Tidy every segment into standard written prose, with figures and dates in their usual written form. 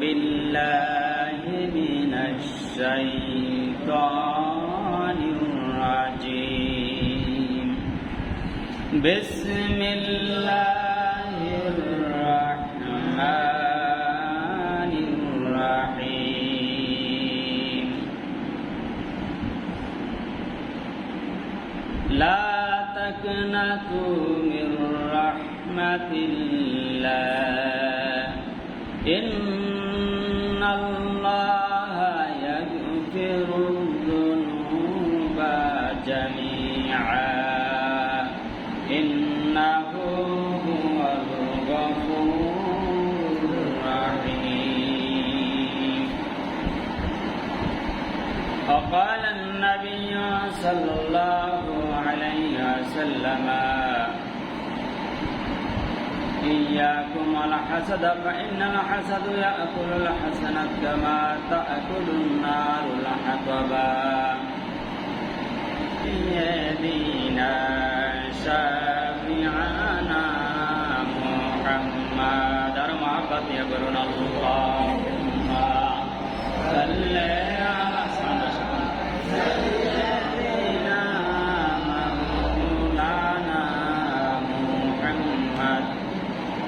بالله من الشيطان الرجيم بسم الله الرحمن الرحيم لا تقنطوا من رحمة الله إن الله يغفر الذنوب جميعا إنه هو الغفور الرحيم وقال النبي صلى الله عليه وسلم إياكم الحسد فإن الحسد يأكل الحسنة كما تأكل النار الحطبا يهدينا شافعنا محمد محبت يقولون اللهم صل على سيدنا مولانا محمد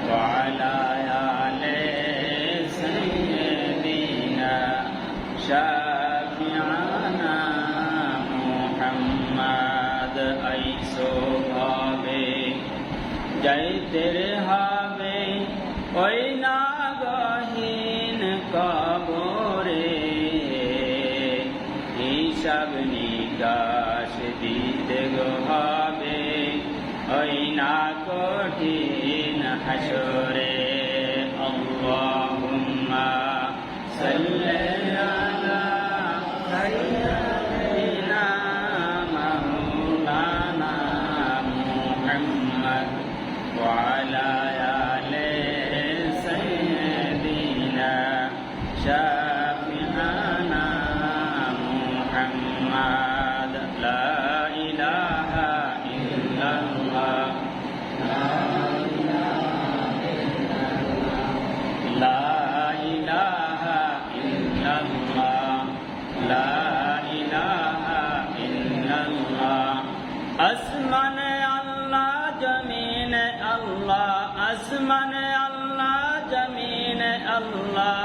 وعلى آل سيدنا شافعنا محمد ऐसो भावे যাইতে হবে ওই নাগহীন কবরে হিসাব নিকাশ দিতে হবে ওই না কঠিন হাসরে আল্লাহুম্মা সাল্লি আলা সাইয়্যিদিনা মাওলানা মুহাম্মদ ওয়া আলা আলি সাইয়্যিদিনা শাফি'ানা মুহাম্মদ লা ইলাহা ইল্লাল্লাহ আসমানে আল্লাহ জমিনে আল্লাহ আসমানে আল্লাহ জমিনে আল্লাহ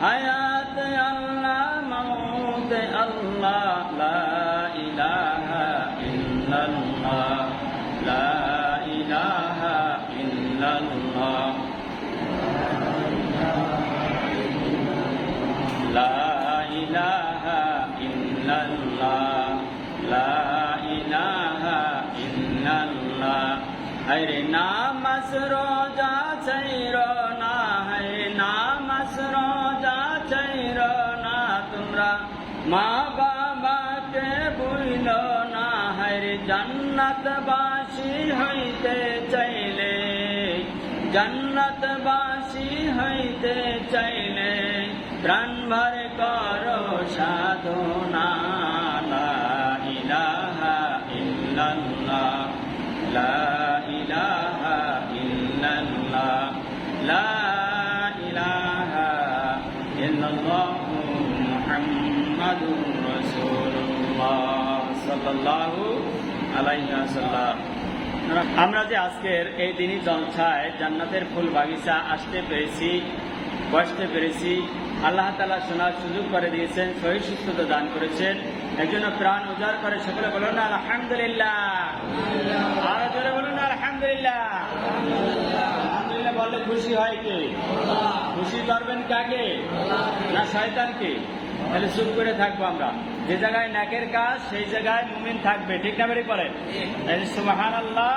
হায়াত আল্লাহ মউত আল্লাহ লা ইলাহা ইল্লাল্লাহ লা ইলাহা ইল্লাল্লাহ লা ইলাহা ইল্লাল্লাহ লা ইলাহা ইল্লাল্লাহ আরে নামাজ রোজা ছাইরো না হে নামাজ রোজা ছাইরো না তোমরা মা বাবাকে ভুলো না হে জান্নাতবাসী হইতে চাইলে জান্নাতবাসী হইতে চাইলে প্রাণ ভরে করো সাধনা লা ইলাহা ইল্লাল্লাহ লা ইলাহা ইল্লাল্লাহ লা ইলাহা ইল্লাল্লাহ মুহাম্মাদুর রাসূলুল্লাহ সাল্লাল্লাহু আলাইহি ওয়াসাল্লাম। আমরা যে আজকের এই দিনই জলছায় জান্নাতের ফুল বাগিচা আসতে পেরেছি, বসতে পেরেছি, আল্লাহ তাআলা শোনার সুযোগ করে দিয়েছেন, সহি সুস্থতা দান করেছেন, এর জন্য প্রাণ উজাড় করে সকলে বলুন না আলহামদুলিল্লাহ। আর জোরে বলুন না আলহামদুলিল্লাহ। আলহামদুলিল্লাহ বললে খুশি হয় কে? খুশি করবেন কাকে? না শয়তানকে? তাহলে চুপ করে থাকবো আমরা। যে জায়গায় নেকের কাজ সেই জায়গায় মুমিন থাকবে, ঠিক না বেরিয়ে পড়ে? সুবহানাল্লাহ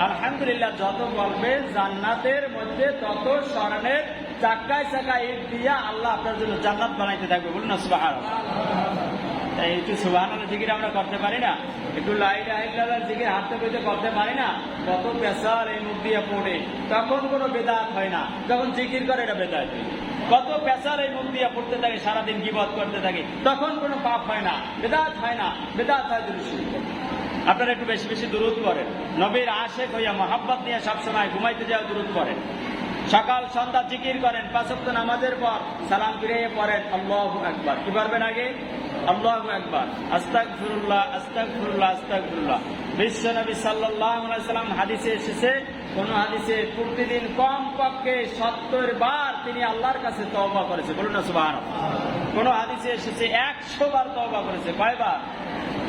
আলহামদুলিল্লাহ যত বলবে জান্নাতের মধ্যে তত স্বর্ণের চাকায় চাকায় ইট দিয়া আল্লাহ আপনার জন্য জান্নাত বানাইতে থাকবে। বলুন না সুবহানাল্লাহ। একটু সুবহানাল্লাহ জিকির আমরা করতে পারি না? একটু লা ইলাহা ইল্লাল্লাহ জিকির হাঁটতে বইতে করতে পারি না? কত পেশার এই মুখ দিয়ে পড়ে, তখন কোনো বেদাত হয় না, যখন জিকির করে এটা বেদাত হয়। কত পেশার এই মুখ দিয়ে পড়তে থাকে, সারাদিন গীবত করতে থাকে, তখন কোনো পাপ হয় না, বেদাত হয় না, বেদাত হয় দুরূদ। আপনারা একটু বেশি বেশি দুরূদ করেন, নবীর আশেক হইয়া মহাব্বত নিয়ে সবসময় ঘুমাইতে যাও দুরূদ করেন। সকাল সন্ধ্যা জিকির করেন, 5 ওয়াক্ত নামাজের পর সালাম ফিরিয়ে পড়েন আল্লাহু আকবার। কি পারবেন আগে? আল্লাহু আকবার, আস্তাগফিরুল্লাহ আস্তাগফিরুল্লাহ আস্তাগফিরুল্লাহ। বিশ্বনবী সাল্লাল্লাহু আলাইহি ওয়াসাল্লাম হাদিসে এসেছে, কোন হাদিসে প্রতিদিন কমপক্ষে 70 বার তিনি আল্লাহর কাছে তওবা করেছে। বলুন না সুবহানাল্লাহ। কোন হাদিসে এসেছে 100 বার তওবা করেছে। কয়বার?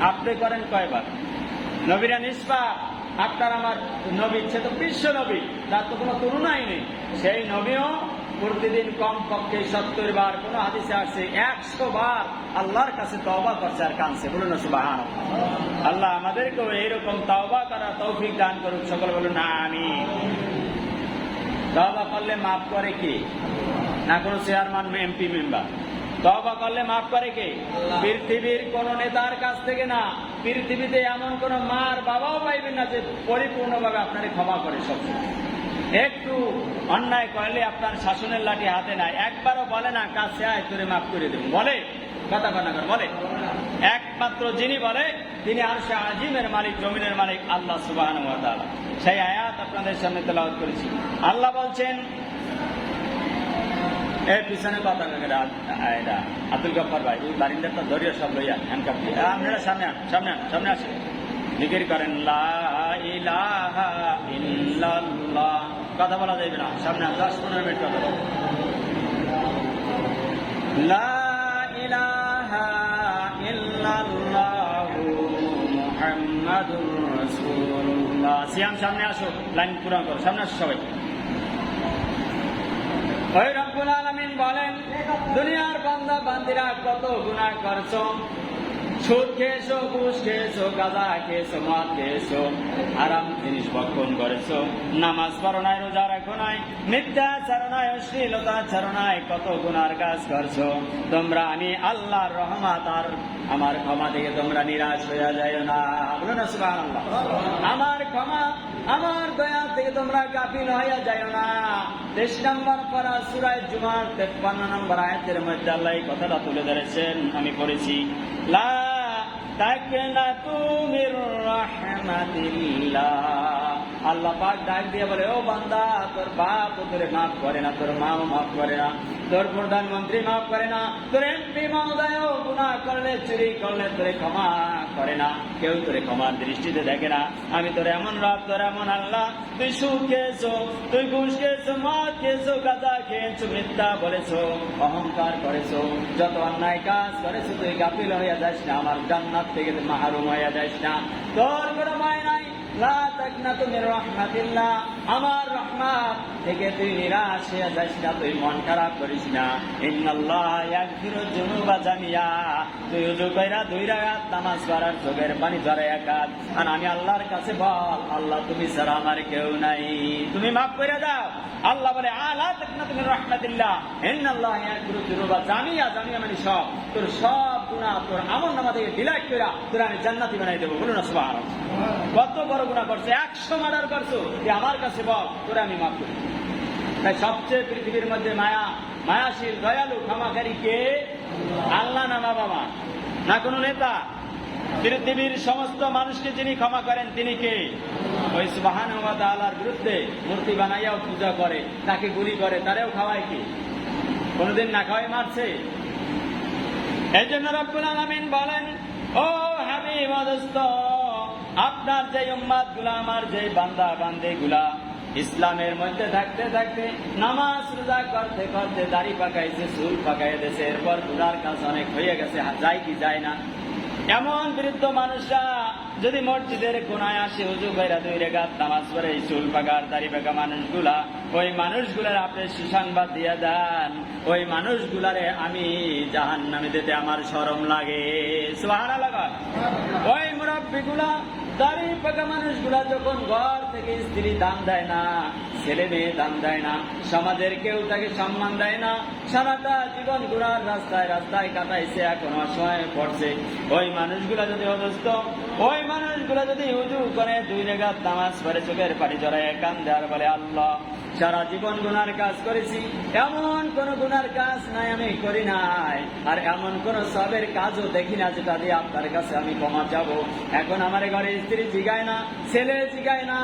আপনি করেন কয়বার? নবীরা নিষ্পাপ, আপনার আমার নবী সে তো বিশ্ব নবী, তার তো কোনো তুলনাই নেই। সেই নবীও প্রতিদিন কমপক্ষে 70 বার, কোন হাদিসে আসছে 100 বার আল্লাহর কাছে তওবা করছে আর কাঁদছে। বলুন না সুবহানাল্লাহ। আল্লাহ আমাদেরকেও এইরকম তওবা করার তৌফিক দান করুক। সকলে বলুন আমিন। তওবা করলে মাফ করে কে? না কোনো চেয়ারম্যান, এমপি, মেম্বার। তওবা করলে মাফ করে কে? পৃথিবীর কোন নেতার কাছ থেকে না, পৃথিবীতে এমন কোন মার বাবাও পাইবেন না যে পরিপূর্ণভাবে আপনাকে ক্ষমা করে। সবসময় একটু অন্যায় করলে আপনার শাসনের লাঠি হাতে নাই, একবারও বলে না কাছে আয় তোরে মাফ করে দেব, বলে? কথা কথা করে বলে? একমাত্র যিনি বলে তিনি আরশে আজিমের মালিক, জমিনের মালিক আল্লাহ সুবহানাহু ওয়া তাআলা। সেই আয়াত আপনাদের সামনে তেলাওয়াত করেছি। আল্লাহ বলছেন, এর পিছনে কথা এটা আব্দুল গফফার ভাই, ওই বারিন্দারটা ধরিয়ে সব লইয়া হ্যান্ডকাপ দিয়ে আপনারা সামনে আন, সামনে আন, সামনে আসেন। জিকির করেন লা ইলাহা ইল্লাল্লাহ। কথা বলা যাবে না, সামনে আন, 10-15 মিনিট কথা বলো। লা ইলাহা ইল্লাল্লাহু মুহাম্মাদুর রাসূলুল্লাহ। সিয়াম সামনে আসো, লাইন পূরণ করো, সামনে আসো সবাই। ওই রব্বুল আলামিন বলেন, দুনিয়ার বান্দা বান্দিরা কত গুনাহ করছো। সুদ খেয়েছো, ঘুষ খেয়েছো, গাঁজা খেয়েছো, মদ খেয়েছো, হারাম জিনিস ভক্ষণ করেছো, নামাজ পড়ো নাই, রোজা রাখো নাই, মিথ্যাচার নাই, অশ্লীলতাচার নাই, কত গুনার কাজ করছো। তোমরা আমি আল্লাহর রহমত আর আমার ক্ষমা থেকে তোমরা নিরাশ হয়ে যায় না। বলো না সুবহানাল্লাহ। আমার ক্ষমা, আমার দয়া থেকে তোমরা গাফিল হয়ে যায় না। 23 নম্বর পারা সূরা জুমার 53 নম্বর আয়াতের মধ্যে আল্লাহ এই কথাটা তুলে ধরেছেন, আমি পড়েছি। লা তাকনাতু মির রাহমাতিল্লাহ। আল্লাহ পাক ডাক দিয়ে বলে, ও বান্দা, তোর বাপ তোরে মাফ করে না, তোর মাও মাফ করে না, তোর প্রধানমন্ত্রী মাফ করে না, তোর এমপি মহোদয় গুনাহ করলে, চুরি করলে তোরে ক্ষমা করে না, কেউ তোরে ক্ষমার দৃষ্টিতে দেখে না। আমি তোর এমন রব, তোর এমন আল্লাহ। তুই সুদ খেয়েছো, তুই ঘুষ খেয়েছো, মদ খেয়েছো, গাঁজা খেয়েছো, মিথ্যা বলেছো, অহংকার করেছো, যত অন্যায় কাজ করেছো, তুই গাফিল হয়ে যাস না, আমার জান্নাত থেকে তুই মাহরুম হয়ে যাস না। তোর কোনো ভয় নাই। লা তাকনাতু মির রাহমাতিল্লাহ। আমার রহমত থেকে তুই নিরাশ হয়ে যাস না, তুই মন খারাপ করিস না। ইন্নাল্লাহ ইয়াগফিরুয যুনুবা জামিয়া। তুই ওযু কইরা 2 রাকাত নামাজ পড়ার চোখের পানি ঝরে একাত, আর আমি আল্লাহর কাছে বল, আল্লাহ তুমি ছাড়া আমার কেউ নাই, তুমি মাফ করে দাও। আল্লাহ বলে, আলা তাকনাতু মির রাহমাতিল্লাহ, ইন্নাল্লাহ ইয়াগফিরুয যুনুবা জামিয়া। জামিয়া মানে সব, তোর সব গুনাহ তোর আমলনামা থেকে ডিলিট কইরা তোর আমি জান্নাতি বানাই দেব। বলুন না সুবহানাল্লাহ। কত বড় গুনাহ করছে, 100 মার্ডার করছো, যে আমার কাছে বল, তোরে আমি মাফ করি। তাই সবচেয়ে পৃথিবীর মধ্যে মায়াশীল, দয়ালু, ক্ষমাকারী কে? আল্লাহ না মা বাবা, না কোনো নেতা। পৃথিবীর সমস্ত মানুষকে যিনি ক্ষমা করেন তিনি কে? ওই সুবহানাহু ওয়া তাআলার বিরুদ্ধে মূর্তি বানাইয়াও পূজা করে, তাকে গুলি করে, তারেও খাওয়ায় কি? কোনদিন না খাওয়াই মারছে? এই জন্য রব্বুল আলামিন বলেন, ও হাবিব দোস্ত, আপনার যে উম্মত গুলা, আমার যে বান্দা বান্দে গুলা ইসলামের মধ্যে থাকতে থাকতে, নামাজ রোজা করতে করতে দাড়ি পাকাইছে, চুল পাকাই দিয়েছে, এরপর গুনার কাজ অনেক হয়ে গেছে, যায় কি যায় না, এমন বৃদ্ধ মানুষরা যদি মসজিদের কোনায় আসে, ওযু কইরা 2 রাকাত নামাজ পড়ে, চুল পাকার দাড়ি পাকা মানুষগুলা, ওই মানুষগুলার আপনি সুসংবাদ দিয়ে দেন, ওই মানুষগুলারে আমি জাহান্নামে যেতে আমার শরম লাগে। সুবহানাল্লাহ। ওই মুরাব্বিগুলা, দাড়ি পাকা মানুষগুলা যখন ঘর থেকে স্ত্রী দান দেয় না, ছেলে মেয়ে দান দেয় না, সমাজের কেউ তাকে সম্মান দেয় না, সারাটা জীবন গুনার রাস্তায় রাস্তায় কাটাইছে, এখন অসহায় পড়ছে, ওই মানুষগুলা যদি অবস্থ, ওই মানুষগুলা যদি উযু করে 2 রাকাত নামাজ পড়ে চোখের পানি ঝরায় কান্দে আর বলে, আল্লাহ সারা জীবন গুনার কাজ করেছি, এমন কোন গুনার কাজ নাই আমি করি নাই, আর এমন কোন সবের কাজও দেখি না যেটা দিয়ে আপনার কাছে আমি ক্ষমা যাব। এখন আমার ঘরে স্ত্রী জিগায় না, ছেলে জিগায় না,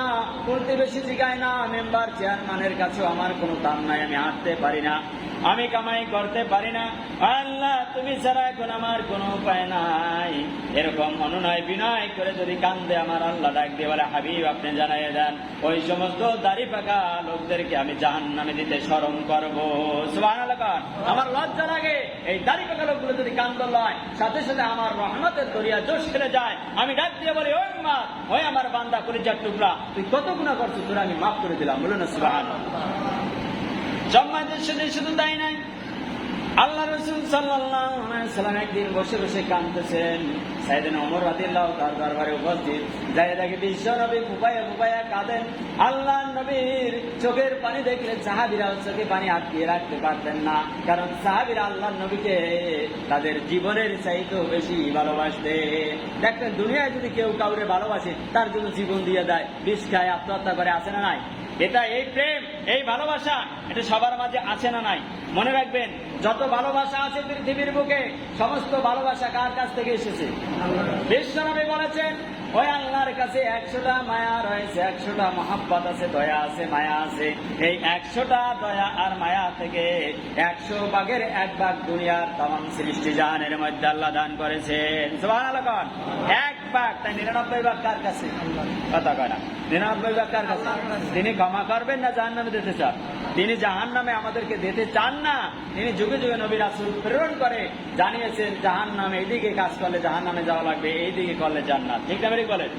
প্রতিবেশী জিগায় না, মেম্বার চেয়ারম্যানের কাছেও আমার কোনো দাম নাই, আমি হাঁটতে পারি না, আমি কামাই করতে পারি না। আল্লাহ তুমি ছাড়া এখন আমার কোনো উপায় নাই। এরকম অনুনয় বিনয় করে যদি কান্দে আমার আল্লাহ ডাক দিয়ে বলে, হাবিব আপনি জানাইয়ে দেন ওই সমস্ত দাড়ি পাকা লোকদেরকে আমি জাহান্নামে দিতে শরম করবো। সুবহানাল্লাহ। আমার লজ্জা লাগে, এই দাড়ি পাকা লোকগুলো যদি কান্দ লয়, সাথে সাথে আমার রহমতের দরিয়া জোশ খেলে যায়। আমি ডাক দিয়ে বলি, ওই মা, ওই আমার বান্দা কলিজার টুকরা, তুই কত গুনাহ করছিস, তোরা আমি মাফ করে দিলাম। বলুন না সুবহানাল্লাহ। সম্মানিত শুধু তাই নাই, আল্লাহ রাসূল সাল্লাল্লাহু আলাইহি ওয়াসাল্লাম একদিন বসে বসে কাঁদতেছেন। সাইয়েদনা ওমর রাদিয়াল্লাহু তাআলা দরবারে উপস্থিত, যাই দেখে বিশ্ব নবী ফুপায়া কাঁদেন। আল্লাহর নবীর চোখের পানি দেখলে সাহাবীরা চোখে পানি আটকিয়ে রাখতে পারতেন না, কারণ সাহাবীরা আল্লাহর নবীকে তাদের জীবনের চাইতেও বেশি ভালোবাসতে। দেখবেন দুনিয়ায় যদি কেউ কাউরে ভালোবাসে, তার জন্য জীবন দিয়ে দেয়, বিষ খায়, আত্মহত্যা করে, আছে না নাই? এটা এই প্রেম, এই ভালোবাসা, এটা সবার মাঝে আছে না নাই? মনে রাখবেন, যত ভালোবাসা আছে পৃথিবীর বুকে, সমস্ত ভালোবাসা কার কাছ থেকে এসেছে? বিশ্বনবী বলেছেন, ওই আল্লাহর কাছে 100টা মায়া রয়েছে, 100টা মহাব্বত আছে, দয়া আছে, মায়া আছে। এই 100টা দয়া আর মায়া থেকে 100 ভাগের 1 ভাগ দুনিয়ার তামাম সৃষ্টি জাহানের মধ্যে আল্লাহ দান করেছেন। সুবহানাল্লাহ। 1 ভাগ, তাই 99 ভাগ কার কাছে? কথা কয় না। 99 ভাগ কার কাছে? তিনি ক্ষমা করবেন না জাহান্নামে দিতে চান? তিনি জাহান্নামে আমাদেরকে দিতে চান না। তিনি যুগে যুগে নবী রাসূল প্রেরণ করে জানিয়েছেন, জাহান্নামে এইদিকে কাজ করলে জাহান্নামে যাওয়া লাগবে, এইদিকে করলে জান্নাত। ঠিক না বেরিক বলেন?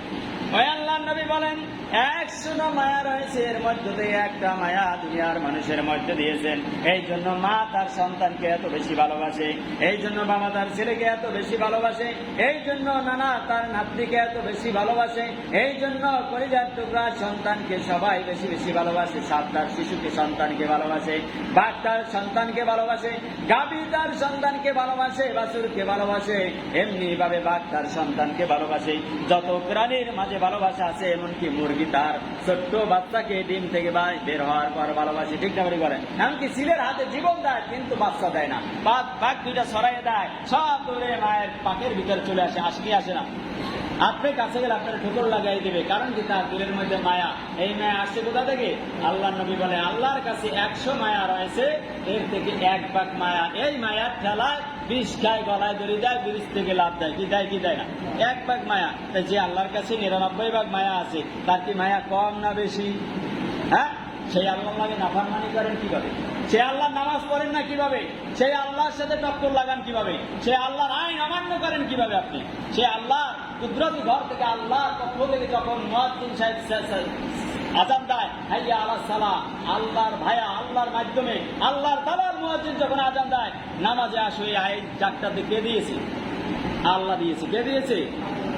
ওই আল্লাহর নবী বলেন, 100টা মায়া রয়েছে, এর মধ্যে থেকে একটা মায়া দুনিয়ার মানুষের মধ্যে দিয়েছেন। এই জন্য মা তার সন্তানকে এত বেশি ভালোবাসে, এই জন্য বাবা তার ছেলেকে এত বেশি ভালোবাসে, এই জন্য নানা তার নাতনিকে এত বেশি ভালোবাসে, এই জন্য কলিজার টুকরা সন্তানকে সবাই বেশি বেশি ভালোবাসে। সাপ তার শিশুকে সন্তানকে ভালোবাসে, বাঘ তার সন্তানকে ভালোবাসে, গাভী তার সন্তানকে ভালোবাসে, বাছুরকে ভালোবাসে, এমনি ভাবে বাঘ তার সন্তানকে ভালোবাসে। যত প্রাণীর মাঝে ভালোবাসা আছে, এমনকি মুরগি তার ছোট্ট বাচ্চাকে ডিম থেকে বের হওয়ার পর ভালোবাসে। ঠিক না বলি করেন? এমনকি ছেলের হাতে জীবন দেয়, কিন্তু বাচ্চা দেয় না। বাঘ দুইটা ছড়াইয়ে দেয়, সব দৌড়ে মায়ের পাকের ভিতরে চলে আসে, আসে না। আপনি কাছে গেলে আপনার ঠোকর লাগাই দেবে, কারণ কি? তার দিলের মধ্যে মায়া। এই মায়া আসছে কোথা থেকে? আল্লাহর নবী বলে, আল্লাহর কাছে 100 মায়া রয়েছে, এর থেকে 1 ভাগ মায়া, এই মায়ার ঠেলায় বিষ খায়, গলায় দড়ি দেয়, ব্রিজ থেকে লাভ দেয়। কি দেয় কি দেয় না? 1 ভাগ মায়া। তাই যে আল্লাহর কাছে 99 ভাগ মায়া আছে, তার কি মায়া কম না বেশি? হ্যাঁ, সেই আল্লাহর লাগে নাফরমানি করেন কিভাবে? সে আল্লাহ নামাজ পড়েন না কিভাবে? সেই আল্লাহর সাথে টক্কর লাগান কিভাবে? সে আল্লাহর আইন অমান্য করেন কিভাবে আপনি? সে আল্লাহ কুদরতি ঘর থেকে, আল্লাহর পক্ষ থেকে যখন মুয়াজ্জিন সাহেব আযান দেয়, হাইয়া আলাস সালাহ, আল্লাহর ভায়া, আল্লাহর মাধ্যমে, আল্লাহর তাআলার মুয়াজ্জিন যখন আযান দেয়, নামাজে আসো, এই আইন জাগটাতে কে দিয়েছে? আল্লাহ দিয়েছে। কে দিয়েছে?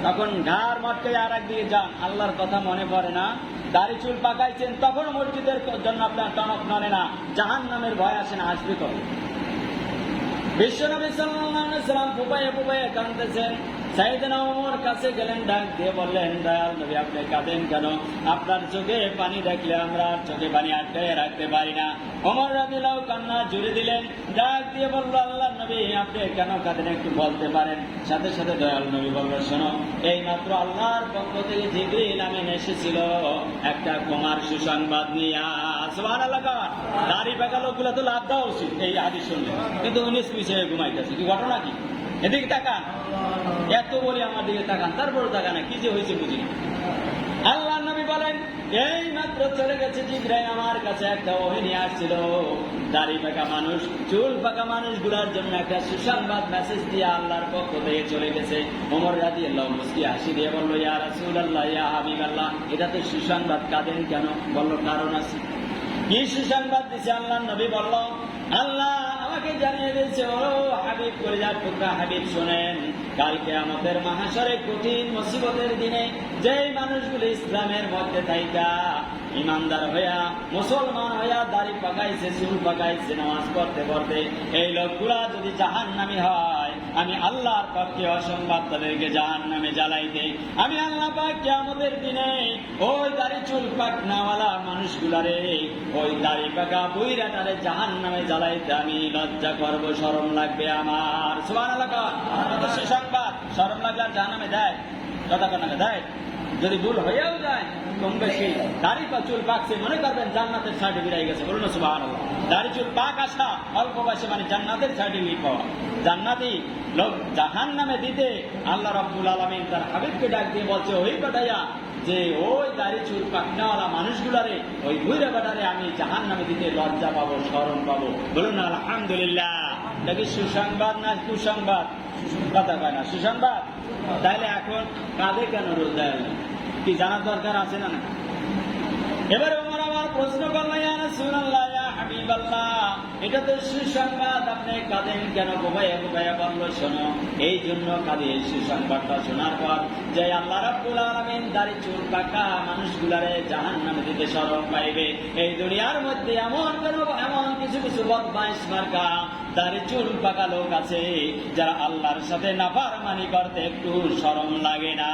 তখন ঘাড় মটকে আর একদিকে যান, আল্লাহর কথা মনে পড়ে না? দাড়ি চুল পাকাইছেন, তখন মসজিদের জন্য আপনার টনক নড়ে না, জাহান্নামের ভয় আসে না, আসবে কবে? বিশ্বনবী সাল্লাল্লাহু আলাইহি ওয়াসাল্লাম ফুপায়ে কাঁদতেছেন। সাইয়েদনা ওমর কাছে গেলেন, ডাক দিয়ে বললেন, দয়াল নবী আপনি কাঁদেন কেন? আপনার চোখে পানি দেখলে আমরা চোখে পানি আটকায় রাখতে পারি না। ওমর রাদিয়াল্লাহু কান্না জুড়ে দিলেন, ডাক দিয়ে বলল, আল্লাহর নবী আপনি কেন কাঁদেন একটু বলতে পারেন? সাথে সাথে দয়াল নবী বলল, শোনো, এই মাত্র আল্লাহর পক্ষ থেকে জিবরিল আমিন এসেছিল একটা কুমার সুসংবাদ নিয়ে। সুবহানাল্লাহ। দাড়ি পাকা লোকগুলো তো লাভ দেওয়া উচিত এই হাদিস শুনলে, কিন্তু 19 পিছিয়ে ঘুমাইতেছে। কি ঘটনা কি? এদিকে তাকান, এত বলি আমার দিকে তাকান, তারপরে তাকান, কি যে হয়েছে বুঝি না। আল্লাহর নবী বলেন, এই মাত্র চলে গেছে জিবরাইল আমার কাছে একটা ওহী নিয়ে আসছিল, দাড়ি পাকা মানুষ, চুল পাকা মানুষগুলোর জন্য একটা সুসংবাদ মেসেজ দিয়ে আল্লাহর পক্ষ থেকে চলে গেছে। ওমর রাদিয়াল্লাহু মুস্কি হাসি দিয়ে বলল, ইয়া রাসূলুল্লাহ, ইয়া হাবিবাল্লাহ, এটা তো সুসংবাদ, কাঁদেন কেন? বলল, কারণ আছে। কি সুসংবাদ দিছে? আল্লাহর নবী বলল, আল্লাহ আমাকে জানিয়ে দিয়েছে, ও হাবিব, কলিজার টুকরা হাবিব, শোনেন, কাল কিয়ামতের মাহশরে কঠিন মুসিবতের দিনে যেই মানুষগুলো ইসলামের মধ্যে থাইকা ইমানদার হইয়া, মুসলমান হইয়া, দাড়ি পাকাইছে, চুল পাকাইছে, নামাজ পড়তে পড়তে, এই লোকগুলা যদি জাহান্নামী হয়, আমি আল্লাহর পক্ষে অসংবাদ তাদেরকে জাহান্নামে জ্বালাইতে, আমি আল্লাহ পাক কিয়ামতের দিনে ওই দাড়ি চুল পাকনাওয়ালা মানুষগুলারে, ওই দাড়ি পাকা বুইরাটারে জাহান্নামে জ্বালাইতে আমি লজ্জা করব, শরম লাগবে আমার। সুবহানাল্লাহ। আমাদের সে সংবাদ শরম লাগলে আর জাহান্নামে দেয়? কথা কনাকে দেয়? যদি ভুল হয়েও যায় কম বেশি দাড়ি বা চুল পাকছে মনে করবেন জান্নাতের সার্টিফিকেট হয়ে গেছে। বলুন সুবহানাল্লাহ। দাড়ি চুল পাক আসা অল্প বয়সে মানে জান্নাতের সার্টিফিকেট পাওয়া। জান্নাতি লোক জাহান্নামে দিতে আল্লাহ রাব্বুল আলামিন তার হাবিবকে ডাক দিয়ে বলছে, ওই বেটাইয়া যে ওই দাড়ি চুল পাকনাওয়ালা মানুষগুলারে, ওই বুইরা বেটারে আমি জাহান্নামে দিতে লজ্জা পাবো, শরম পাবো। বলুন আলহামদুলিল্লাহ। এটা কি সুসংবাদ না কুসংবাদ? কথা কয় না, সুসংবাদ। তাইলে এখন কাঁধে কেন রোজ দেয়? কি জানার দরকার আছে না? এবারে ওমর আমার প্রশ্ন করলেন, ইয়া রাসূলুল্লাহ, ইয়া হাবিবাল্লাহ, এটা তো সুসংবাদ, আপনি কাঁদেন কেন? গোবাইয়া গোবাইয়া বলল, শোনো, এই জন্য কাঁদে সুসংবাদটা শোনার পর যে আল্লাহ রাব্বুল আলামিন দাড়ি চুল পাকা মানুষগুলারে জাহান্নামে দিতে শরম পাইবে। এই দুনিয়ার মধ্যে এমন কিছু কিছু বদমাইশ মার্কা দাড়ি চুল পাকা লোক আছে যারা আল্লাহর সাথে নাফরমানি করতে একটু শরম লাগে না।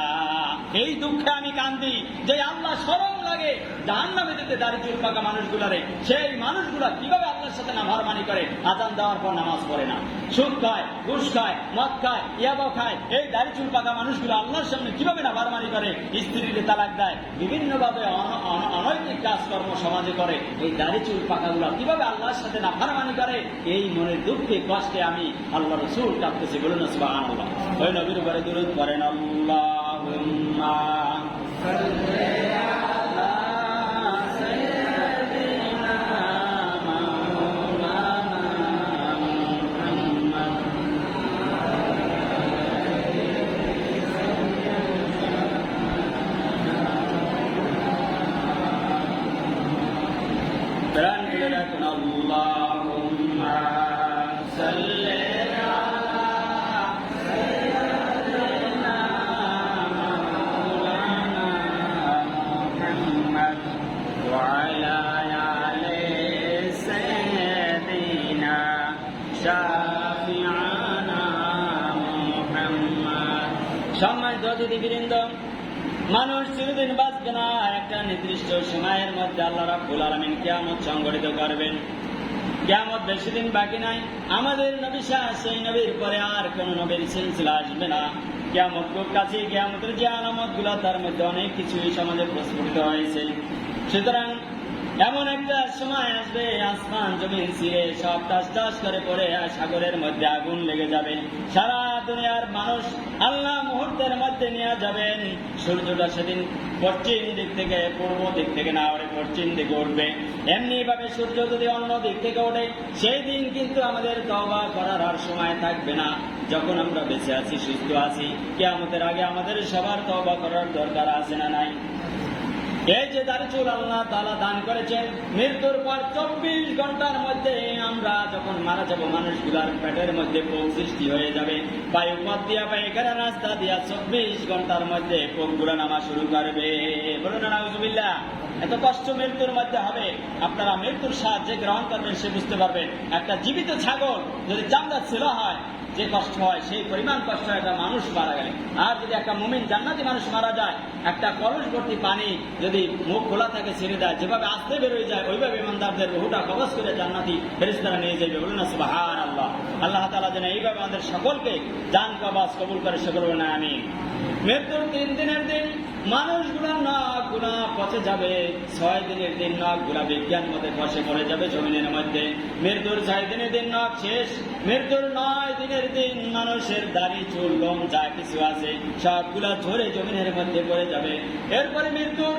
এই দুঃখে আমি কান্দি যে আল্লাহ শরম লাগে জাহান্নামে দিতে দাড়ি চুল পাকা মানুষগুলারে। সেই মানুষগুলা কিভাবে আল্লাহর সাথে নাফরমানি করে? আযান দেওয়ার পর নামাজ পড়ে না, সুদ খায়, ঘুষ খায়, মদ খায়, ইয়াবা খায়। এই দাড়ি চুল পাকা মানুষগুলো আল্লাহর সামনে কিভাবে নাফরমানি করে? স্ত্রীকে তালাক দেয়, বিভিন্নভাবে অনৈতিক কাজকর্ম সমাজে করে। এই দাড়ি চুল পাকাগুলা কিভাবে আল্লাহর সাথে নাফরমানি করে? এই মনের দুঃখে কষ্টে আমি আল্লাহ রাসূল কাঁদতেছি। বলুন সুবহানাল্লাহ। ওই নবীর উপরে দুরূদ পড়েন, আল্লাহুম্মা সাল্লি আলা সাইয়্যিদিনা মাওলানা মুহাম্মদ। প্রাণ খুলে রাখুন, আল্লাহুম্মা সাল্লি আলা সাইয়্যিদিনা মাওলানা মুহাম্মদ ওয়া আলা আলি সাইয়্যিদিনা শাফিআনা মুহাম্মদ। সম্মানিত অতিথিবৃন্দ, মানুষ চিরদিন বাঁচবে না। একটা নির্দিষ্ট সময়ের মধ্যে আল্লাহ রাব্বুল আলামিন কিয়ামত সংঘটিত করবেন। কিয়ামত বেশি দিন বাকি নাই। আমাদের নবী শাহ, সেই নবীর পরে আর কোন নবীর সিলসিলা আসবে না। কিয়ামত খুব কাছে। কিয়ামতের যে আলামত গুলা, তার মধ্যে অনেক কিছুই সমাজে প্রস্ফুটিত হয়েছে। সুতরাং এমন একটা সময় আসবে, আসমান জমিন ছিঁড়ে সব টাস টাস করে পড়ে সাগরের মধ্যে আগুন লেগে যাবে। সারা দুনিয়ার মানুষ আল্লাহ মুহূর্তের মধ্যে নিয়ে যাবেন। সূর্যটা সেদিন পশ্চিম দিক থেকে, পূর্ব দিক থেকে না ওঠে, পশ্চিম দিকে উঠবে। এমনি ভাবে সূর্য যদি অন্য দিক থেকে ওঠে, সেই দিন কিন্তু আমাদের তওবা করার আর সময় থাকবে না। যখন আমরা বেঁচে আছি, সুস্থ আছি, কিয়ামতের আগে আমাদের সবার তওবা করার দরকার আছে না নাই? এই যে দাড়ি চুল আল্লাহ তাআলা দান করেছেন, মৃত্যুর পর 24 ঘন্টার মধ্যে আমরা যখন মারা যাব, মানুষগুলার পেটের মধ্যে পোক সৃষ্টি হয়ে যাবে। বায়ু পথ দিয়া, পায়খানা রাস্তা দিয়া 24 ঘন্টার মধ্যে পোকগুলা নামা শুরু করবে। বলুন নাউজুবিল্লাহ। এত কষ্ট মৃত্যুর মধ্যে হবে। আপনারা মৃত্যুর স্বাদ যে গ্রহণ করবেন সে বুঝতে পারবেন। একটা জীবিত ছাগল যদি চামড়া ছিল হয়, যে কষ্ট হয় সেই পরিমাণ কষ্ট হয় একটা মানুষ মারা গেলে। আর যদি একটা মুমিন জান্নাতি মানুষ মারা যায়, একটা কলস ভর্তি পানি যদি মুখ খোলা থাকে ছেড়ে দেয়, যেভাবে আসতে বেরোয় যায়, ওইভাবে ইমানদারদের রুহটা কবজ করে জান্নাতি ফেরেশতারা নিয়ে যাবে। বলুন না সুবহানাল্লাহ। আল্লাহ তাআলা যেন এইভাবে আমাদের সকলকে জান কবজ কবুল করে সকল বলেন আমিন। মৃত্যুর 3 দিনের দিন মানুষগুলা নাকগুলা পচে যাবে। 6 দিনের দিন নাকগুলা বিজ্ঞান মতে পচে পড়ে যাবে জমিনের মধ্যে। মৃত্যুর 6 দিনের দিন নাক শেষ। মৃত্যুর 9 দিনের দিন মানুষের দাড়ি চুল লোম যা কিছু আছে সবগুলা ঝরে জমিনের মধ্যে পড়ে যাবে। এরপরে মৃত্যুর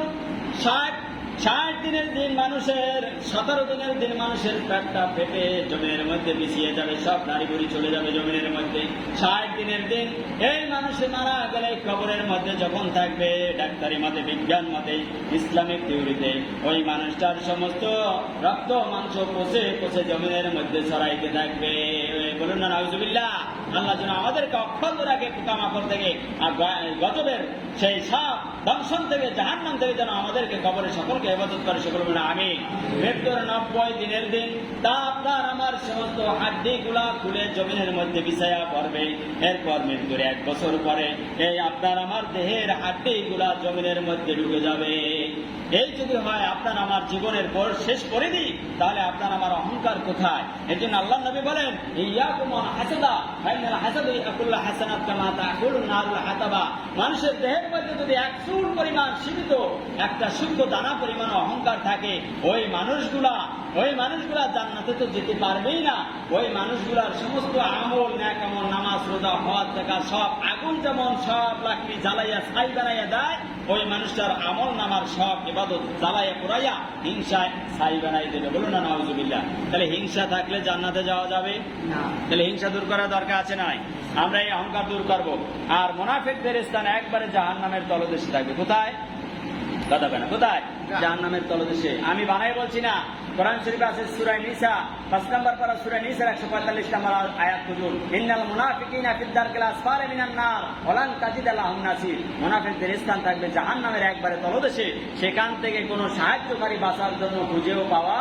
60 দিনের দিন মানুষের, 17 দিনের দিন মানুষের পেটটা ফেটে জমিনের মধ্যে মিশিয়ে যাবে, সব নারী বুড়ি চলে যাবে জমিনের মধ্যে। 60 দিনের দিন এই মানুষের মারা গেলে কবরের মধ্যে যখন থাকবে, ডাক্তারি মতে, বিজ্ঞান মতে, ইসলামিক থিওরিতে, ওই মানুষটার সমস্ত রক্ত মাংস পচে পচে জমিনের মধ্যে ছড়াইতে থাকবে। বলুন না নাউজুবিল্লাহ। আল্লাহ যেন আমাদেরকে অক্ষত রাখে পোকামাকড় থেকে আর গজবের সেই সাপ দংশন থেকে জাহান্নাম থেকে যেন আমাদেরকে কবরে সকলকে হেফাজত করে, সকল বলে আমিন। মৃত্যুর 90 দিনের দিন তা আপনার আমার সমস্ত হাড্ডিগুলা খুলে জমিনের মধ্যে বিছায়া পড়বে। এরপর মৃত্যুর 1 বছর পরে এই আপনার আমার দেহের হাড্ডিগুলা জমিনের মধ্যে ঢুকে যাবে। এই যদি হয় আপনার আমার জীবনের পর শেষ করে দিই, তাহলে আপনার আমার অহংকার কোথায়? এই জন্য আল্লাহ নবী বলেন, ইয়াকুম হাসাদা ফাইনাল হাসাদু ইয়াকুল্লু হাসানাত কামা তাকুলুন নারুল হাতাবা। মানুষের দেহের মধ্যে যদি 1 চুল পরিমাণ সীমিত একটা শুদ্ধ দানা পরিমাণ অহংকার থাকে, ওই মানুষগুলা জান্নাতে তো যেতে পারবেই না। ওই মানুষগুলার সমস্ত আমল, নেক আমল, নামাজ, রোজা, হজ, যাকাত সব আগুন যেমন সব লাকড়ি জ্বালাইয়া ছাই বানাইয়া দেয়, ওই মানুষটার আমল নামার সব ইবাদত জ্বালাইয়া পুরাইয়া হিংসায় ছাই বানাই দেবে। বলুন না নাউজুবিল্লাহ। তাহলে হিংসা থাকলে জান্নাতে যাওয়া যাবে না। তাহলে হিংসা দূর করার দরকার আছে নাই? আমরা এই অহংকার দূর করব। আর মুনাফিকদের স্থান একবারে জাহান্নামের তলদেশে থাকবে। কোথায়? কথা বলে না, কোথায়? জাহান্নামের তলদেশে। আমি বানাই বলছি না, কোরআন শরীফে আছে সূরা নিসা 5 নম্বর পারা সূরা নিসার 145 নম্বর আয়াত খুঁজুন। ইন্নাল মুনাফিকিনা ফিদ দারকিল আসফালি মিনান নার ওয়ালান তাজিদ লাহুম নাসির। মুনাফিকদের স্থান থাকবে জাহান্নামের একবারে তলদেশে, সেখান থেকে কোনো সাহায্যকারী বাঁচার জন্য খুঁজেও পাওয়া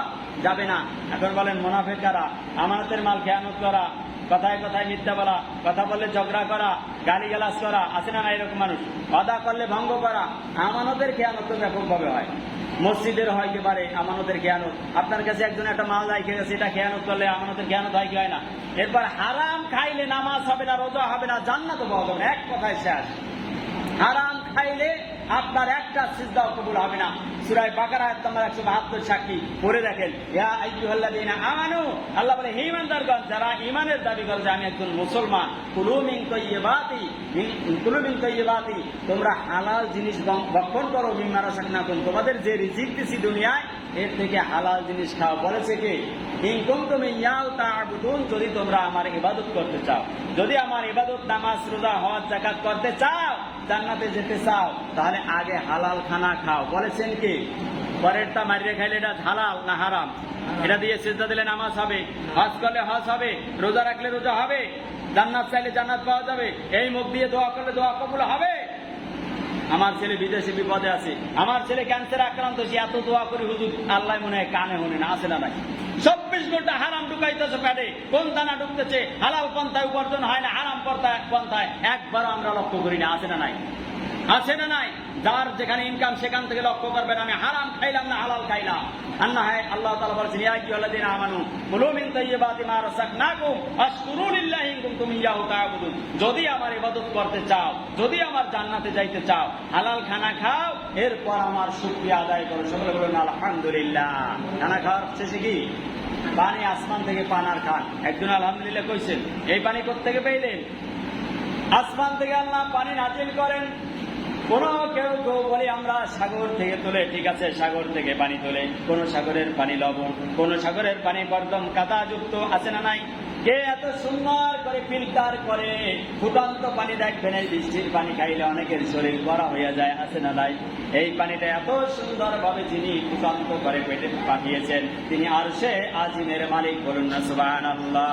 যাবে না। এখন বলেন মুনাফিক কারা? আমানতের মাল খেয়ানত করা, কথায় কথায় মিথ্যা বলা, কথা বললে ঝগড়া করা, গালিগালাজ করা, আছে না এরকম মানুষ? ওয়াদা করলে ভঙ্গ করা। আমানতের খেয়ানত তো ব্যাপকভাবে হয়। মসজিদের হয় কি পারে আমানতের খেয়ানত। আপনার কাছে একজন একটা মাল রাখে গেছে, এটা খেয়ানত করলে আমানতের খেয়ানত হয় কি হয় না? এরপর হারাম খাইলে নামাজ হবে না, রোজা হবে না, জান্নাত পাওয়া যাবে না। এক কথায় শেষ। হারাম খাইলে আপনার একটা সিজদাও কবুল হবে না। সূরা বাকারা আয়াত নম্বর 172 সাক্ষী পড়ে দেখেন। ইয়া আইয়ুহাল্লাযীনা আমানু, আল্লাহ বলে হে ঈমানদারগণ, যারা ঈমানের দাবি করে যে আমি একজন মুসলমান, কুলু মিন তাইয়্যিবাতি, তোমরা হালাল জিনিস ভক্ষণ করো, মিম্মা রাযাকনাকুম, তোমাদের যে রিজিক দিছি দুনিয়ায় এর থেকে হালাল জিনিস খাও। বলেছে কি? ইন কুনতুম ইয়াউ তা'বুদুন, যদি তোমরা আমার ইবাদত করতে চাও, যদি আমার ইবাদত নামাজ রোজা হজ যাকাত করতে চাও, জান্নাতে যেতে চাও, তাহলে আগে হালাল খানা খাও। বলেছেন কি? পরেরটা মারিয়ে খাইলে এটা হালাল না হারাম? এটা দিয়ে সিজদা দিলে নামাজ হবে, হজ করলে হজ হবে, রোজা রাখলে রোজা হবে, জান্নাত চাইলে জান্নাত পাওয়া যাবে, এই মুখ দিয়ে দোয়া করলে দোয়া কবুল হবে। আমার ছেলে বিদেশে বিপদে আছে, আমার ছেলে ক্যান্সারে আক্রান্ত হয়েছে, এত দোয়া করি হুজুর, আল্লাহ মনে হয় কানে হনে না, আছে না নাই? 24 ঘন্টা হারাম ঢুকাইতেছে পেটে, কোন দানা ঢুকতেছে, হালাল পন্থায় উপার্জন হয় না, হারাম পন্থায় একবারও আমরা লক্ষ্য করি না, আছে না নাই? আছে না নাই? যার যেখানে ইনকাম সেখান থেকে লক্ষ্য করবেন, আমি হারাম খাইলাম না হালাল খাইলাম। আল্লাহ তাআলা বলেছেন, ইয়া আইয়ুহাল্লাযীনা আমানু কুলু মিন তাইয়্যিবাতি মা রাযাকনাকুম ওয়াশকুরু লিল্লাহি ইন কুনতুম ইয়্যাহু তা'বুদুন। যদি আমার ইবাদত করতে চাও, যদি আমার জান্নাতে যাইতে চাও, হালাল খানা খাও, এরপর আমার শুকরিয়া আদায় করো। সকলে বলুন আলহামদুলিল্লাহ। খানা খাওয়ার শেষে কি? পানি আসমান থেকে পানার খান। একজন আলহামদুলিল্লাহ কইছেন। এই পানি কোত্থেকে পেলেন? আসমান থেকে আল্লাহ পানি নাজিল করেন। কোন কেউ বলি আমরা সাগর থেকে তোলে, ঠিক আছে, সাগর থেকে পানি তোলে। কোন সাগরের পানি লবণ, কোন সাগরের পানি বর্দম কাদা যুক্ত, আছে না নাই? কে এত সুন্দর করে ফিল্টার করে ফুটান্ত পানি দেখবেন, এই বৃষ্টির পানি খাইলে অনেকের শরীর গরম হয়ে যায়, আছে না নাই? এই পানিটা এত সুন্দর ভাবে যিনি ফুটান্ত করে পেটে পাঠিয়েছেন, তিনি আরশে আজিমের মালিক। বলুন না সুবহানাল্লাহ।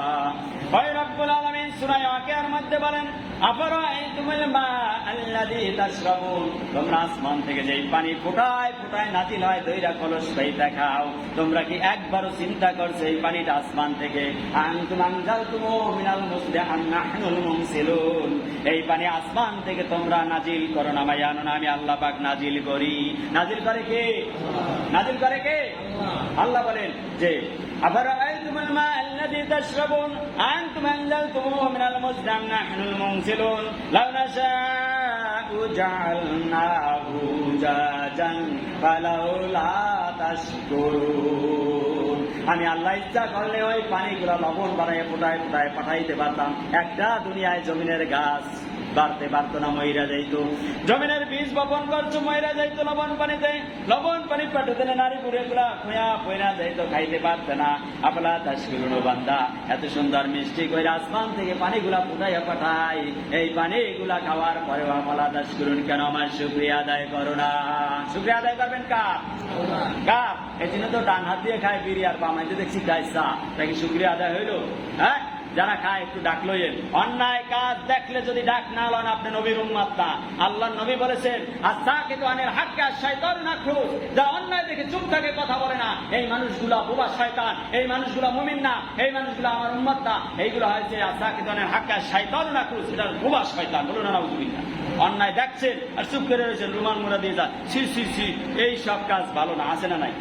ওই রব্বুল আলামিন সূরা ওয়াকিয়ার মধ্যে বলেন, আফারাআইতুমুল মা আল্লাযী তাশরাবুন, তোমরা আসমান থেকে যেই পানি ফোটায় ফোটায় নাজিল হয়, দইরা কলস পাইতে খাও, তোমরা কি একবারও চিন্তা করছো এই পানিটা আসমান থেকে? আনতুম আনজালতুমু মিনাল মুসদি আম নাহনুল মুনসিলুন, এই পানি আসমান থেকে তোমরা নাজিল করো না, জানো না আমি আল্লাহ পাক নাজিল করি। নাজিল করে কে? নাজিল করে কে? আল্লাহ বলেন যে আফারাআইতুমুল মা আল্লাযী তাশরাবুন আনতুম আনজালতুমুহু মিনাল মুসদি আম নাহনুল মুনসিলুন লাউ নাশাউ জাআলনাহু উজাজান ফালাউলা তাশকুরুন, আমি আল্লাহ ইচ্ছা করলে ওই পানিগুলো লবণ বানায় ফোটায় ফোটায় পাঠাইতে পারতাম। একটা দুনিয়ায় জমিনের গাছ বাড়তে পারতো না, মইরা যাইতো। জমিনের বীজ বপন করছো, মইরা যাইতো লবণ পানিতে। লবণ পানি পাঠাতে না, নারী বুড়ে গুলা খোয়া পয়রা যাইতো, খাইতে পারতো না। আপলা তাশকুরুন, বান্দা এত সুন্দর মিষ্টি করে আসমান থেকে পানিগুলা ফুটাইয়া পাঠাই, এই পানিগুলা খাওয়ার পরে আপলা তাশকুরুন, কেন আমার শুকরিয়া আদায় করো না? শুকরিয়া আদায় করবেন কার? কার? এই জন্য তো ডান হাত দিয়ে খায় বিড়ি, আর বাম হাতে দেখছি খায় চা, তা কি শুকরিয়া আদায় হইলো? হ্যাঁ, যারা খায় একটু ডাক লইয়েন। অন্যায় কাজ দেখলে যদি ডাক না লন, আপনি নবীর উম্মত না। আল্লাহ নবী বলেছেন, আস-সাকিতু আনিল হাক্কি আশ-শাইতানুন নাখরুজ, যারা অন্যায় দেখে চুপ থাকে, কথা বলে না, এই মানুষগুলো বোবা শয়তান, এই মানুষগুলো মুমিন না, এই মানুষগুলো আমার উম্মত না। এইগুলো হয়েছে আস-সাকিতু আনিল হাক্কি আশ-শাইতানুন নাখরুজ, এটা বোবা শয়তান। বলুন না নাউযুবিল্লাহ। অন্যায় দেখছেন আর চুপ করে রয়েছেন, রুমাল মুড়া দিয়ে যান, সি সি সি, এই সব কাজ ভালো না, আছে না নাই?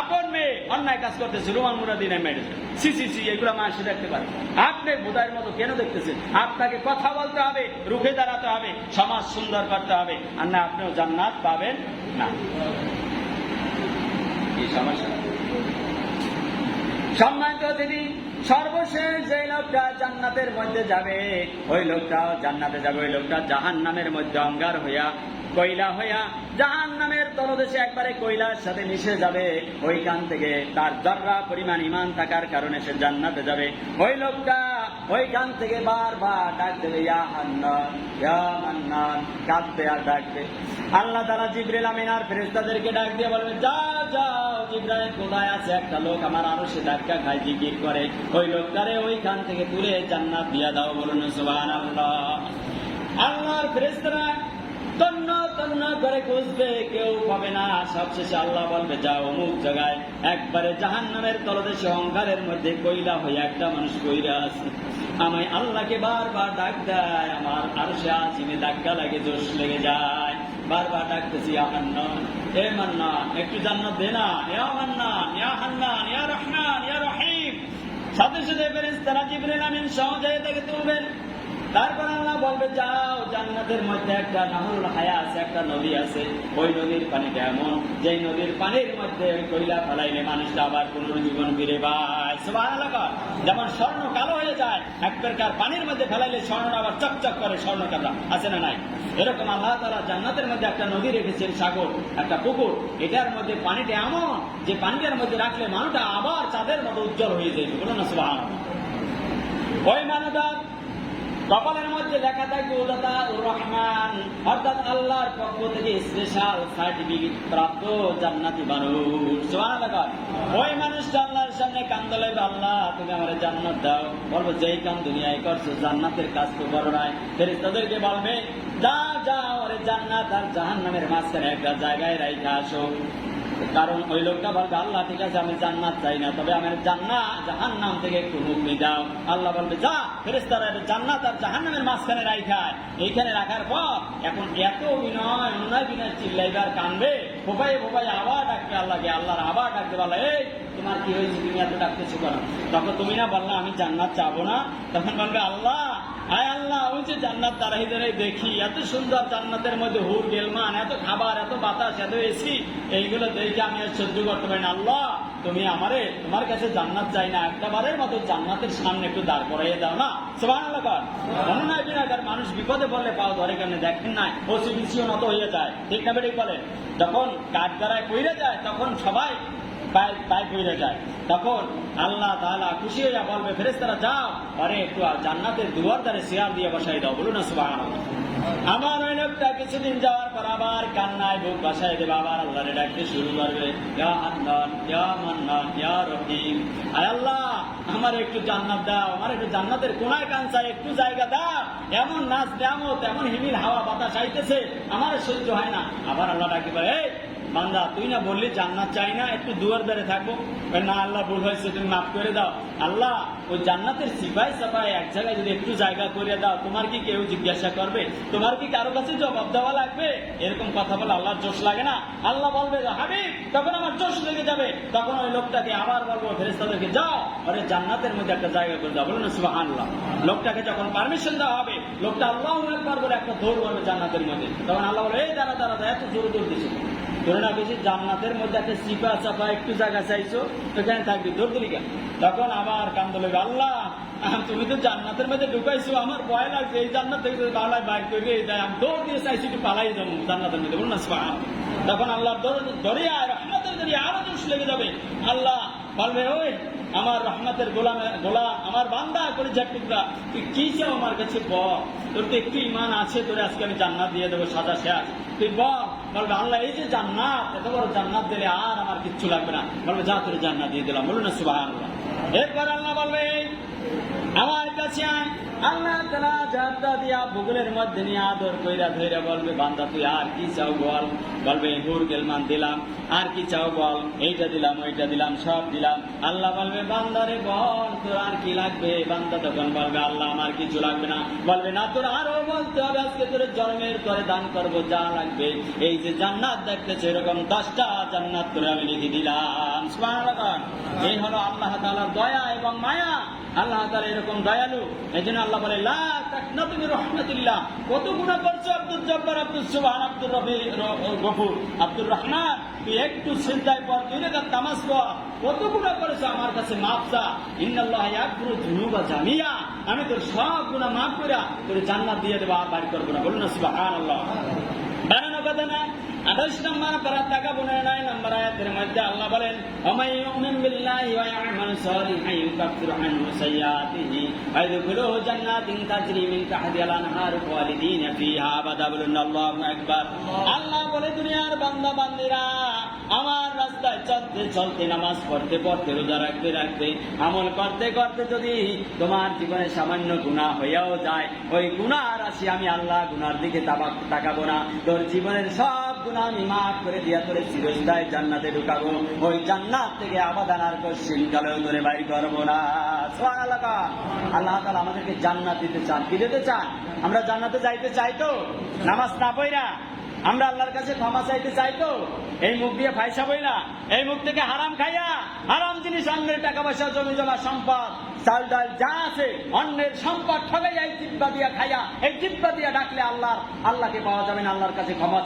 আপন মেয়ে অন্যায় কাজ করতেছে, রুমাল মুড়া দিয়ে মেরেছে, সি সি সি, এগুলো মানুষ দেখতে পারে। আপনি বোধার মতো কেন দেখতেছেন? আপনাকে কথা বলতে হবে, রুখে দাঁড়াতে হবে, সমাজ সুন্দর করতে হবে, আর না আপনিও জান্নাত পাবেন না। কি সমস্যা? সম্মানিত অতিথি, সর্বশেষ যে লোকটা জান্নাতের মধ্যে যাবে, ওই লোকটাও জান্নাতে যাবে। ওই লোকটা জাহান্নামের মধ্যে অঙ্গার হইয়া, কয়লা হইয়া, জাহান্নামের তলদেশে একবারে কয়লার সাথে মিশে যাবে। ওইখান থেকে তার জর্রা পরিমাণ ঈমান থাকার কারণে সে জান্নাতে যাবে। ওই লোকটা ওইখান থেকে বারবার ডাক দেবে, ইয়া হান্নান, ইয়া মান্নান, কাঁদবে আর ডাকবে। আল্লাহ তাআলা জিবরিল আমিন আর ফেরেশতাদেরকে ডাক দিয়ে বলবে, যাও যাও, জিবরাইল কোথায় আছে? একটা লোক আমার আরশে ধাক্কা খায়, জিকির করে, ওই লোকটারে ওইখান থেকে তুলে জান্নাত দিয়া দাও। বলুন সুবহানাল্লাহ। আল্লাহর ফেরেশতারা তন্ন তন্ন করে খুঁজবে, কেউ পাবে না। সবশেষে আল্লাহ বলবে, যাও অমুক জায়গায় একবারে জাহান্নামের তলদেশে অঙ্গারের মধ্যে কয়লা হয়ে একটা মানুষ কইরা আছে। আমি আল্লাহকে বারবার ডাক দেয়, আমার আরশে আজিমে ধাক্কা লাগে, জোশ লেগে যায়। বারবার ডাকতেছি, ইয়া হান্নান, এ মান্নান, একটু জান্নাত দে না, ইয়া মান্নান, ইয়া হান্নান, ইয়া রহমান, ইয়া রহিম। সাথে সাথে ফেরেশতারা জিবরিল আমিন সহজে তাকে তুলবেন। তারপর আল্লাহ বলবে, যাও, জান্নাতের মধ্যে একটা নাহরুল হায়া আছে, একটা নদী আছে। ওই নদীর পানিটা এমন, যে নদীর পানির মধ্যে কয়লা ফেলাইলে মানুষটা আবার পুনর্জীবন ফিরে পায়। সুবহানাল্লাহ। যেমন স্বর্ণ কালো হয়ে যায়, এক প্রকার পানির মধ্যে ফেলাইলে স্বর্ণ আবার চকচক করে, স্বর্ণ কাটা, আছে না নাই? এরকম আল্লাহ তাআলা জান্নাতের মধ্যে একটা নদী রেখেছেন, সাগর, একটা পুকুর। এটার মধ্যে পানিটা এমন যে পানিটার মধ্যে রাখলে মানুষটা আবার চাঁদের মতো উজ্জ্বল হয়ে যায়। বলুন না সুবহানাল্লাহ। ওই মানুষটা কপালের মধ্যে লেখা থাকবে উলাতাউর রহমান, অর্থাৎ আল্লাহর পক্ষ থেকে স্পেশাল সার্টিফিকেট প্রাপ্ত জান্নাতি মানুষ। সুবহানাল্লাহ। ওই মানুষটা আল্লাহর সামনে কান্দলে, আল্লাহ তুমি আমার জান্নাত দাও। বলবো, যেই কাম দুনিয়ায় করছো, জান্নাতের কাজ তো করো নাই। ফেরেশতাদেরকে বলবে, যাও যাও, আরে জান্নাত আর জাহান্নামের মাঝখানে একটা জায়গায় রাইখা আসো। কারণ ওই লোকটা বলবে, আল্লাহ ঠিক আছে, আমি জান্নাত চাই না, তবে আমার জাহান্নাম থেকে একটু মুক্তি দাও। আল্লাহ বলবে, যা, ফেরেশতারা জান্নাত আর জাহান্নামের মাঝখানে রাখায়। এইখানে রাখার পর এখন এত বিনয় অন্যায় বিনয় চিল্লাইবার কানবে, ফোপাই ফোপাই আবার ডাকবে আল্লাহকে। আল্লাহর আবার ডাকতে বললো, এই তোমার কি হয়েছে, তুমি এত ডাকতেছো কেন? তখন তুমি না বললা আমি জান্নাত চাবো না? তখন বলবে, আল্লাহ, আয় আল্লাহ, ওই যে জান্নাত দাঁড়াই দাঁড়াই দেখি, এত সুন্দর জান্নাতের মধ্যে হুর গেলমান, এত খাবার, এত বাতাস, এত এসি, এইগুলো দেখে আমি আর সহ্য করতে পারি না। আল্লাহ, তুমি আমারে তোমার কাছে জান্নাত চাই না, একটা বারের মতো জান্নাতের সামনে একটু দাঁড় করাইয়ে দাও না। সুবহানাল্লাহ। অন্যায় বিনাকার মানুষ বিপদে পড়লে পাও ধরে, কেন দেখেন নাই? ওসিবিসিও নত হয়ে যায়, ঠিক না বেঠিক বলেন? যখন কাঠ দ্বারায় পইরে যায়, তখন সবাই পায়ে পইরে যায়। তখন আল্লাহ তাআলা খুশি হইয়া বলবে, ফেরেশতারা যাও, আরে একটু জান্নাতের দুয়ার দ্বারে চেয়ার দিয়ে বসাই দাও। বলুন না সুবহানাল্লাহ। আমার ওই লোকটা কিছুদিন যাওয়ার পর আবার কান্নায় বুক বাসায় দেবে, আবার আল্লাহরে ডাকতে শুরু করবে, ইয়া হান্নান, ইয়া মান্নান, ইয়া রহিম, আয় আল্লাহ আমার একটু জান্নাত দাও, আমার একটু জান্নাতের কোনায় কাঞ্চায় একটু জায়গা দাও। এমন নাচ নিয়ামত, এমন হিমিল হাওয়া বাতাস আইতেছে, আমার সহ্য হয় না। আবার আল্লাহ ডাকি বলে, এই বান্দা, তুই না বললি জান্নাত চাই না, একটু দুয়ার দ্বারে থাকবো? না আল্লাহ, ভুল হয়েছে, তুমি মাফ করে দাও। আল্লাহ, ওই জান্নাতের সিপাই সাপাই এক জায়গায় যদি একটু জায়গা করে দাও, তোমার কি কেউ জিজ্ঞাসা করবে? তোমার কি কারো কাছে জবাব দেওয়া লাগবে? এরকম কথা বলে আল্লাহর জোশ লাগে না? আল্লাহ বলবে, হাবিব, তখন আমার জোশ লেগে যাবে। তখন ওই লোকটাকে আবার বলবো, ফেরেশতাদেরকে যাও, আরে জান্নাতের মধ্যে একটা জায়গা করে দাও। বলুন না সুবহানাল্লাহ। লোকটাকে যখন পারমিশন দেওয়া হবে, লোকটা আল্লাহু আকবার বলে একটা দৌড় মারবে জান্নাতের মধ্যে। তখন আল্লাহ বলে, এই দাঁড়া দাঁড়া, এত জোরে দৌড় দিছে, ধরে না বেশি জান্নাতের মধ্যে একটা চিপা চাপা একটু জায়গা চাইছো, এখানে থাকবি, দৌড় দিলি কেন? তখন আবার কান্দে লাগবে, আল্লাহ তুমি তো জান্নাতের মধ্যে ঢুকাইছো, আমার ভয় লাগছে, এই জান্নাত থেকে বাংলায় বাইর করে দেয়, আমি দৌড় দিয়ে চাইছি একটু পালাই যাবো জান্নাতের মধ্যে। বলুন না সুবহানাল্লাহ। তখন আল্লাহর দরিয়া রহমতের দরিয়া আরো জোশ লেগে যাবে। আল্লাহ বলবে, ওই আমার রহমতের গোলাম, আমার বান্দা করে যার টুকরা, তুই কি চাও আমার কাছে বল, তোর তো একটু ঈমান আছে, তোর আজকে আমি জান্নাত দিয়ে দেবো, সাজা শেষ, তুই বল। বলবে, আল্লাহ এই যে জান্নাত, এত বড় জান্নাত দিলে আর আমার কিচ্ছু লাগবে না। বলবে, যা তোর জান্নাত দিয়ে দিলাম। বলুন না সুবহানাল্লাহ। এরপর আল্লাহ বলবে, আমার কাছে আয়। আল্লাহ তাআলা জান্নাত দিয়া বুকুলের মধ্যে নিয়ে আদর কইরা ধইরা বলবে, বান্দা তুই আর কি চাও বল। বলবে হুর গেলমান দিলাম, আর কি চাও বল, এইটা দিলাম ওইটা দিলাম সব দিলাম। আল্লাহ বলবে বান্দারে বল তোর আর কি লাগবে। বান্দা তখন বলবে আল্লাহ আমার কিছু লাগবে না। বলবে না তোর আরো বলতে হবে, আজকে তোর জন্মের করে দান করবো যা লাগবে। এই যে জান্নাত দেখতেছে এরকম 10টা জান্নাত তোরে আমি লিখে দিলাম। সুবহানাল্লাহ। এই হলো আল্লাহ তাআলার দয়া এবং মায়া। আল্লাহ তাআলা এরকম দয়ালু। এই জন্য আল্লাহ বলে লা তাকনাতু মির রাহমাতিল্লাহ। কত গুনাহ করছো আব্দুল জব্বার, আব্দুল সুবহান, আব্দুর রবি গফুর, আব্দুর রহমান, তুই একটু সিজদায় পড়, 2 রাকাত নামাজ পড়। কত গুনাহ করেছো, আমার কাছে মাফ চা। ইন্নাল্লাহ ইয়াগফিরু যুনুবা জামিয়া। আমি তোর সব গুনাহ মাফ কইরা তোর জান্নাত দিয়ে দেব, আর বাড়ি করব না। বলুন না সুবহানাল্লাহ। বানানো কথা না। 28 নম্বর পারা টাকা 9 নম্বর আয়াতের মধ্যে আল্লাহ বলেন ওমাই ইউমিন বিল্লাহি ওয়া ইয়ামালু সালিহান ইউকাফিরু আনহু সাইয়্যাতিহি ওয়া ইয়াদখুলুহু জান্নাতিন তাজরি মিন তাহতিহাল আনহার খালিদিনা ফিহা আবাদা। বলুন আল্লাহু আকবার। আল্লাহ বলে দুনিয়ার বান্দা বান্দীরা আমার রাস্তায় চলতে চলতে, নামাজ পড়তে পড়তে, রোজা রাখতে রাখতে, আমল করতে করতে যদি তোমার জীবনে সামান্য গুনাহ হইয়াও যায়, ওই গুনাহ রাশি আমি আল্লাহ গুনার দিকে তাকাবো না। তোর জীবনের সব গুনাহ আমি মাফ করে দিয়া তোরে চিরস্থায়ী জান্নাতে ঢুকাবো। ওই জান্নাত থেকে আবাদান আর কোশ্চিন কালেও তোরে বাইর করবো না। সুবহানাল্লাহ। আল্লাহ তাআলা আমাদেরকে জান্নাত দিতে চান। কি দিতে চান? আমরা জান্নাতে যাইতে চাই তো? নামাজ না পড়া আমরা আল্লাহর কাছে ক্ষমা চাইতে চাই তো? এই মুখ দিয়ে পয়সা বইলা, এই মুখ থেকে হারাম খাইয়া, হারাম জিনিস, অন্যের টাকা পয়সা, জমি জমা, সম্পদ, চাল ডাল যা আছে অন্যের সম্পদ ঠগাইয়া এই জিব্বা দিয়া খাইয়া, এই জিব্বা দিয়া ডাকলে আল্লাহকে পাওয়া যাবে না, আল্লাহর কাছে ক্ষমা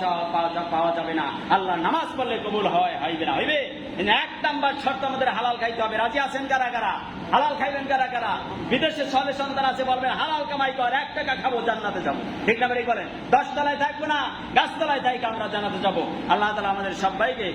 পাওয়া যাবে না। আল্লাহ নামাজ পড়লে কবুল হইবে না। হইবে 1 নাম্বার শর্ত আমাদের হালাল খাইতে হবে। রাজি আছেন কারা কারা? হালাল খাইবেন কারা কারা? বিদেশে ছেলে সন্তান আছে, বলবেন হালাল কামাই কর, 1 টাকা খাবো জান্নাতে যাবো। ঠিক না বেরিয়ে বলেন? 10 তলায় থাকবো না, গাছতলায় থাকি আমরা জান্নাতে যাবো। আল্লাহ তাআলা আমাদের সবাইকে